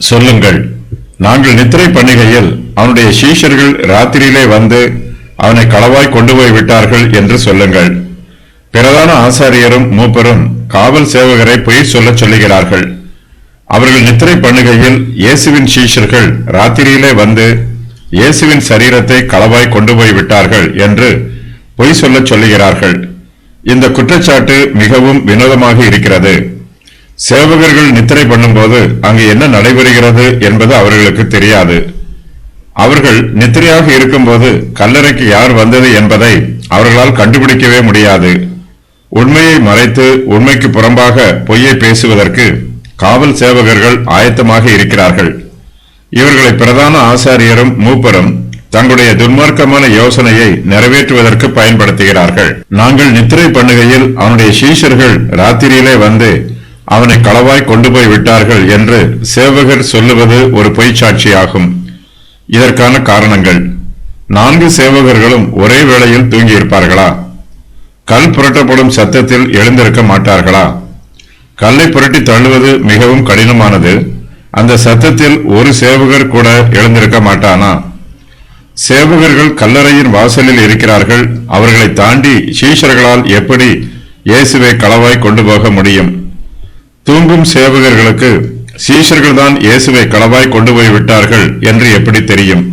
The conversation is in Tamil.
சொல்லுங்கள், நாங்கள் நித்திரை பண்ணுகையில் அவனுடைய சீஷர்கள் ராத்திரியிலே வந்து அவனை களவாய் கொண்டு போய் விட்டார்கள் என்று சொல்லுங்கள். பிரதான ஆசாரியரும் மூப்பரும் காவல் சேவகரை பொய் சொல்லச் சொல்லுகிறார்கள். அவர்கள் நித்திரை பண்ணுகையில் இயேசுவின் சீஷர்கள் ராத்திரியிலே வந்து இயேசுவின் சரீரத்தை களவாய் கொண்டு போய் விட்டார்கள் என்று பொய் சொல்லச் சொல்லுகிறார்கள். இந்த குற்றச்சாட்டு மிகவும் வினோதமாக இருக்கிறது. சேவகர்கள் நித்திரை பண்ணும்போது அங்கு என்ன நடைபெறுகிறது என்பது அவர்களுக்கு தெரியாது. அவர்கள் நித்திரையாக இருக்கும்போது கல்லறைக்கு யார் வந்தது என்பதை அவர்களால் கண்டுபிடிக்கவே முடியாது. உண்மையை மறைத்து உண்மைக்கு புறம்பாக பொய்யை பேசுவதற்கு காவல் சேவகர்கள் ஆயத்தமாக இருக்கிறார்கள். இவர்களை பிரதான ஆசாரியரும் மூப்பரும் தங்களுடைய துன்மார்க்கமான யோசனையை நிறைவேற்றுவதற்கு பயன்படுத்துகிறார்கள். நாங்கள் நித்திரை பண்ணுகையில் அவனுடைய சீஷர்கள் ராத்திரியிலே வந்து அவனை களவாய் கொண்டு போய் விட்டார்கள் என்று சேவகர் சொல்லுவது ஒரு பொய்ச்சாட்சியாகும். இதற்கான காரணங்கள்: 4 சேவகர்களும் ஒரே வேளையில் தூங்கியிருப்பார்களா? கல் புரட்டப்படும் சத்தத்தில் எழுந்திருக்க மாட்டார்களா? கல்லை புரட்டி தள்ளுவது மிகவும் கடினமானது. அந்த சத்தத்தில் ஒரு சேவகர் கூட எழுந்திருக்க மாட்டானா? சேவகர்கள் கல்லறையின் வாசலில் இருக்கிறார்கள். அவர்களை தாண்டி சீஷர்களால் எப்படி இயேசுவை களவாய் கொண்டு போக முடியும்? தூங்கும் சேவகர்களுக்கு சீஷர்கள் தான் இயேசுவை களவாய் கொண்டு போய் விட்டார்கள் என்று எப்படி தெரியும்?